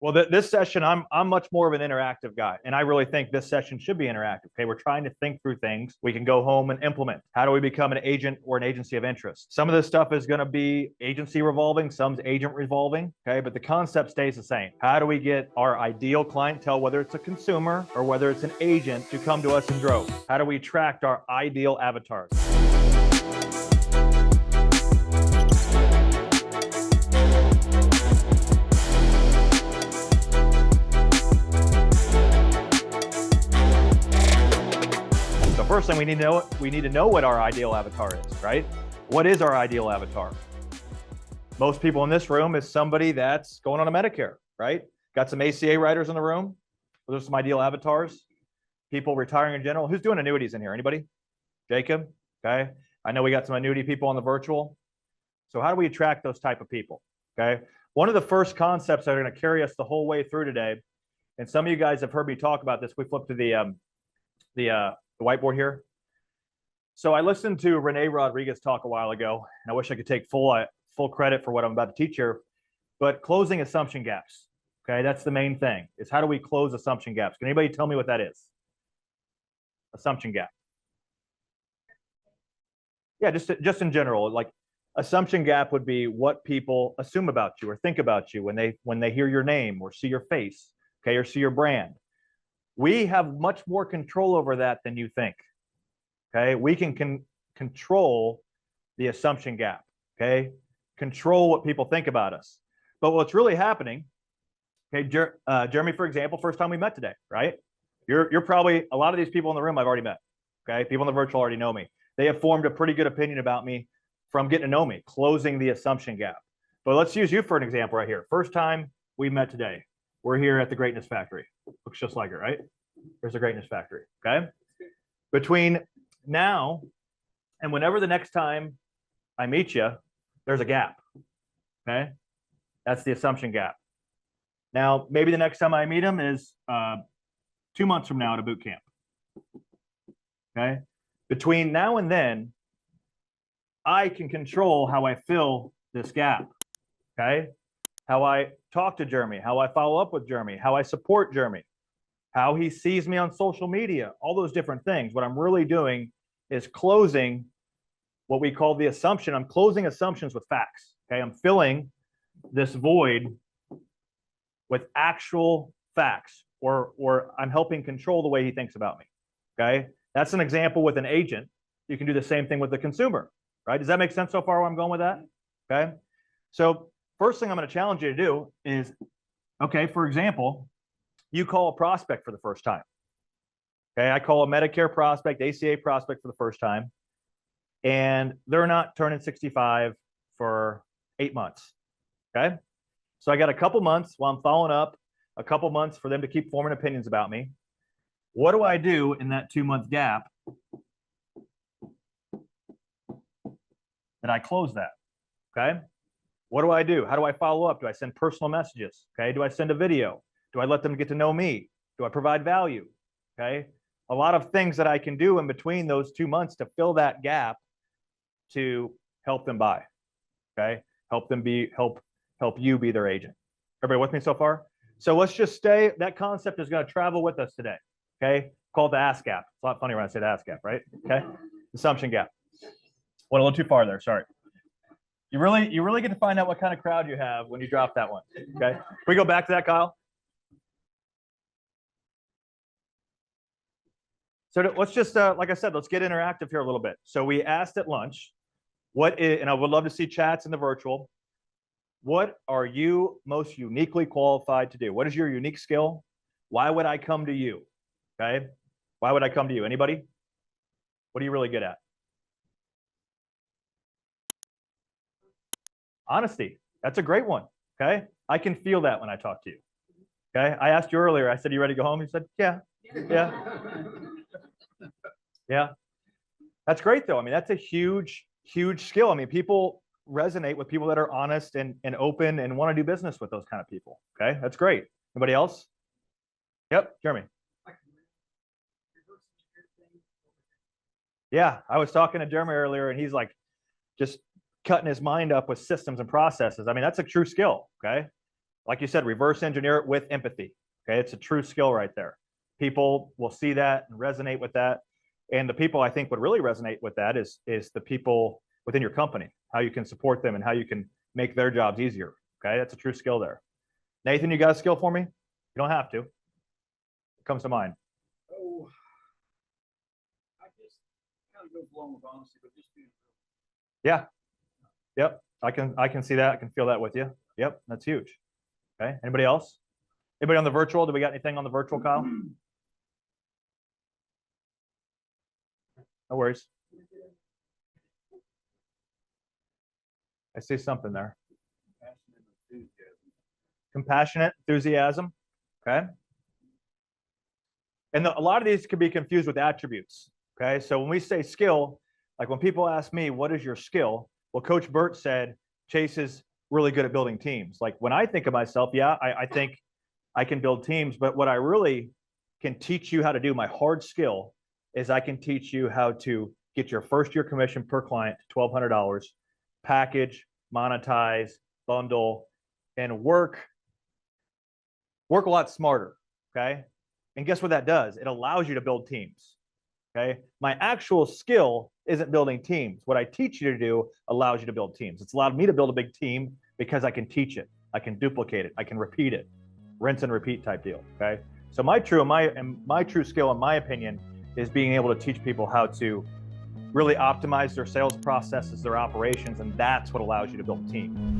Well, this session, I'm much more of an interactive guy, and I really think this session should be interactive. Okay, we're trying to think through things we can go home and implement. How do we become an agent or an agency of interest? Some of this stuff is going to be agency revolving, some's agent revolving. Okay, but the concept stays the same. How do we get our ideal clientele, whether it's a consumer or whether it's an agent, to come to us in droves? How do we attract our ideal avatars? First thing we need to know what our ideal avatar is, right? What is our ideal avatar? Most people in this room is somebody that's going on a Medicare, right? Got some ACA writers in the room. Those are some ideal avatars. People retiring in general. Who's doing annuities in here? Anybody? Jacob? Okay. I know we got some annuity people on the virtual. So how do we attract those type of people? Okay. One of the first concepts that are going to carry us the whole way through today, and some of you guys have heard me talk about this. We flipped to the whiteboard here. So I listened to Renee Rodriguez talk a while ago, and I wish I could take full credit for what I'm about to teach here, but closing assumption gaps. Okay, that's the main thing, is how do we close assumption gaps? Can anybody tell me what that is? Assumption gap. Yeah, just in general, like assumption gap would be what people assume about you or think about you when they hear your name or see your face, okay, or see your brand. We have much more control over that than you think. Okay, we can control the assumption gap. Okay, control what people think about us. But what's really happening? Okay, Jeremy, for example, first time we met today, right? You're probably, a lot of these people in the room I've already met. Okay, people in the virtual already know me. They have formed a pretty good opinion about me from getting to know me, closing the assumption gap. But let's use you for an example right here. First time we met today. We're here at the Greatness Factory. Looks just like it, right? There's the Greatness Factory, okay? Between now and whenever the next time I meet you, there's a gap, okay? That's the assumption gap. Now, maybe the next time I meet him is 2 months from now at a boot camp, okay? Between now and then, I can control how I fill this gap, okay? How I talk to Jeremy, how I follow up with Jeremy, how I support Jeremy, how he sees me on social media, all those different things. What I'm really doing is closing what we call the assumption. I'm closing assumptions with facts, okay? I'm filling this void with actual facts, or I'm helping control the way he thinks about me, okay? That's an example with an agent. You can do the same thing with the consumer, right? Does that make sense so far where I'm going with that? Okay. So first thing I'm going to challenge you to do is, okay, for example, you call a prospect for the first time. Okay, I call a Medicare prospect, ACA prospect for the first time, and they're not turning 65 for 8 months. Okay, so I got a couple months while I'm following up, a couple months for them to keep forming opinions about me. What do I do in that 2-month gap that I close that? Okay, what do I do? How do I follow up? Do I send personal messages? Okay, do I send a video? Do I let them get to know me? Do I provide value? Okay, a lot of things that I can do in between those 2 months to fill that gap to help them buy. Okay, help you be their agent. Everybody with me so far? So let's just stay. That concept is going to travel with us today. Okay, called the ask gap. It's a lot funny when I say the ask gap, right? Okay, assumption gap. Went a little too far there. Sorry. You really get to find out what kind of crowd you have when you drop that one. Okay, can we go back to that, Kyle? So let's just, like I said, let's get interactive here a little bit. So we asked at lunch, and I would love to see chats in the virtual. What are you most uniquely qualified to do? What is your unique skill? Why would I come to you? Okay, why would I come to you? Anybody? What are you really good at? Honesty. That's a great one. Okay, I can feel that when I talk to you. Okay, I asked you earlier. I said, "You ready to go home?" You said, "Yeah, yeah, yeah." That's great, though. I mean, that's a huge skill. I mean, people resonate with people that are honest and open and want to do business with those kind of people. Okay, that's great. Anybody else? Yep, Jeremy. Yeah, I was talking to Jeremy earlier, and he's like, just cutting his mind up with systems and processes. I mean, that's a true skill. Okay, like you said, reverse engineer it with empathy. Okay, it's a true skill right there. People will see that and resonate with that. And the people I think would really resonate with that is the people within your company, how you can support them and how you can make their jobs easier. Okay, that's a true skill there. Nathan, you got a skill for me? You don't have to. It comes to mind. Oh, I guess kind of goes along with honesty, but just being real. Yeah. Yep. I can see that. I can feel that with you. Yep. That's huge. Okay. Anybody else? Anybody on the virtual? Do we got anything on the virtual, Kyle? No worries. I see something there. Compassionate enthusiasm. Okay. And a lot of these can be confused with attributes. Okay. So when we say skill, like when people ask me, what is your skill? Well, Coach Burt said, Chase is really good at building teams. Like when I think of myself, yeah, I think I can build teams, but what I really can teach you how to do, my hard skill, is I can teach you how to get your first year commission per client to $1,200, package, monetize, bundle, and work a lot smarter. Okay. And guess what that does? It allows you to build teams. Okay. My actual skill isn't building teams. What I teach you to do allows you to build teams. It's allowed me to build a big team because I can teach it. I can duplicate it. I can repeat it. Rinse and repeat type deal. Okay. So my true skill, in my opinion, is being able to teach people how to really optimize their sales processes, their operations, and that's what allows you to build a team.